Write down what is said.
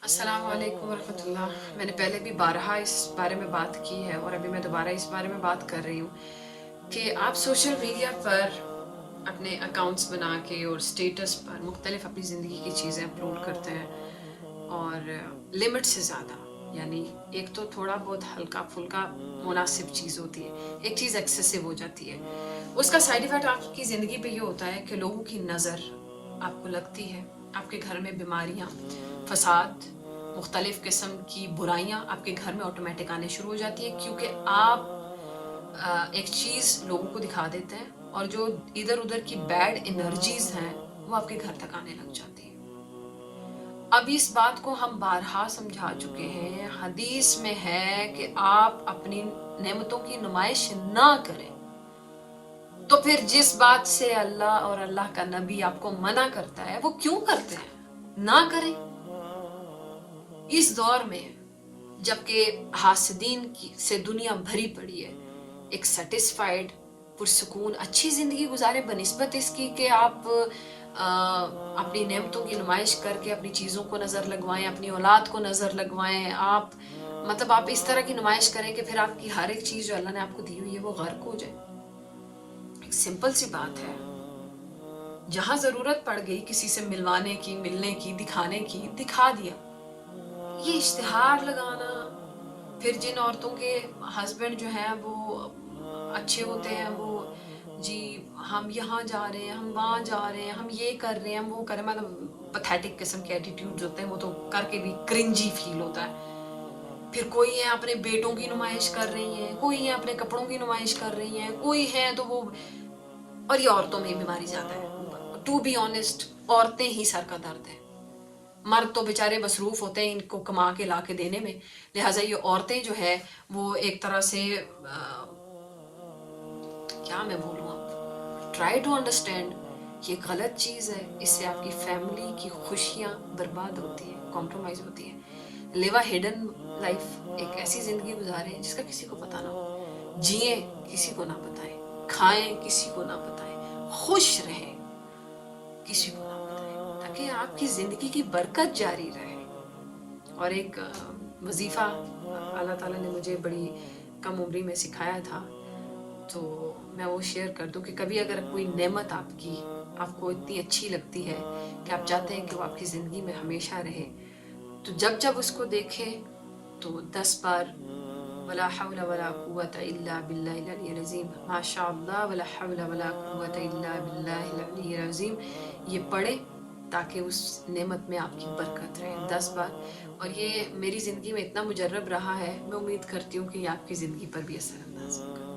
अस्सलाम वालेकुम वरहमतुल्लाह। मैंने पहले भी बारहा इस बारे में बात की है और अभी मैं दोबारा इस बारे में बात कर रही हूँ कि आप सोशल मीडिया पर अपने अकाउंट्स बना के और स्टेटस पर मुख्तलिफ अपनी ज़िंदगी की चीज़ें अपलोड करते हैं और लिमिट से ज़्यादा, यानी एक तो थोड़ा बहुत हल्का फुल्का मुनासिब चीज़ होती है, एक चीज़ एक्सेसिव हो जाती है। उसका साइड इफ़ेक्ट आपकी ज़िंदगी पे ये होता है कि लोगों की नज़र आपको लगती है, आपके घर में बीमारियाँ, फसाद, मुख्तलिफ़ किस्म की बुराइयाँ आपके घर में ऑटोमेटिक आने शुरू हो जाती हैं, क्योंकि आप एक चीज़ लोगों को दिखा देते हैं और जो इधर-उधर की बैड एनर्जीज़ हैं, वो आपके घर तक आने लग जाती हैं। अब इस बात को हम बारहा समझा चुके हैं, हदीस में है कि आप अपनी नेमतों की नुमाइश ना करें। तो फिर जिस बात से अल्लाह और अल्लाह का नबी आपको मना करता है, वो क्यों करते हैं? ना करें। इस दौर में जबकि हासदीन की से दुनिया भरी पड़ी है, एक सेटिस्फाइड पुरसकून अच्छी ज़िंदगी गुजारे बनिस्बत इसकी कि आप अपनी नेमतों की नुमाइश करके अपनी चीज़ों को नज़र लगवाएं, अपनी औलाद को नज़र लगवाएं। आप मतलब आप इस तरह की नुमाइश करें कि फिर आपकी हर एक चीज़ जो अल्लाह ने आपको दी हुई है वो गर्क हो जाए। एक सिंपल सी बात है, जहाँ ज़रूरत पड़ गई किसी से मिलवाने की, मिलने की, दिखाने की, दिखा दिया। ये इश्तिहार लगाना, फिर जिन औरतों के हस्बैंड जो हैं वो अच्छे होते हैं, वो जी हम यहाँ जा रहे हैं, हम वहाँ जा रहे हैं, हम ये कर रहे हैं, हम वो कर रहे हैं, मतलब पैथेटिक किस्म के एटीट्यूड्स होते हैं, वो तो करके भी क्रिंजी फील होता है। फिर कोई है अपने बेटों की नुमाइश कर रही हैं, कोई है अपने कपड़ों की नुमाइश कर रही हैं, कोई है तो वो, और ये औरतों में बीमारी ज़्यादा है। टू बी ऑनेस्ट, औरतें ही सर का दर्द है। मर्द तो बेचारे मसरूफ़ होते हैं इनको कमा के ला के देने में, लिहाजा ये औरतें जो है वो एक तरह से क्या मैं बोलूँ अब, ट्राई टू अंडरस्टैंड, ये गलत चीज़ है, इससे आपकी फैमिली की खुशियाँ बर्बाद होती हैं, कॉम्प्रोमाइज़ होती है। लिव अ हिडन लाइफ, एक ऐसी ज़िंदगी गुजारें जिसका किसी को पता ना हो, जिए किसी को ना बताएं, खाएं किसी को ना बताएं, खुश रहें किसी को ना बताएं, ताकि आपकी ज़िंदगी की बरकत जारी रहे। और एक वजीफ़ा अल्लाह ताला ने मुझे बड़ी कम उम्री में सिखाया था, तो मैं वो शेयर कर दूं कि कभी अगर कोई नेमत आपको इतनी अच्छी लगती है कि आप चाहते हैं कि वो आपकी ज़िंदगी में हमेशा रहे, तो जब जब उसको देखें तो 10 बार वला हौला वला कुव्वता इल्ला बिल्लाहिल अलिय्यिल अज़ीम, माशा अल्लाह वला हौला वला कुव्वता इल्ला बिल्लाहिल अलिय्यिल अज़ीम ये पढ़े, ताकि उस नेमत में आपकी बरकत रहे 10 बार। और ये मेरी ज़िंदगी में इतना मुजर्रब रहा है, मैं उम्मीद करती हूँ कि ये आपकी ज़िंदगी पर भी असर अंदाज होगा।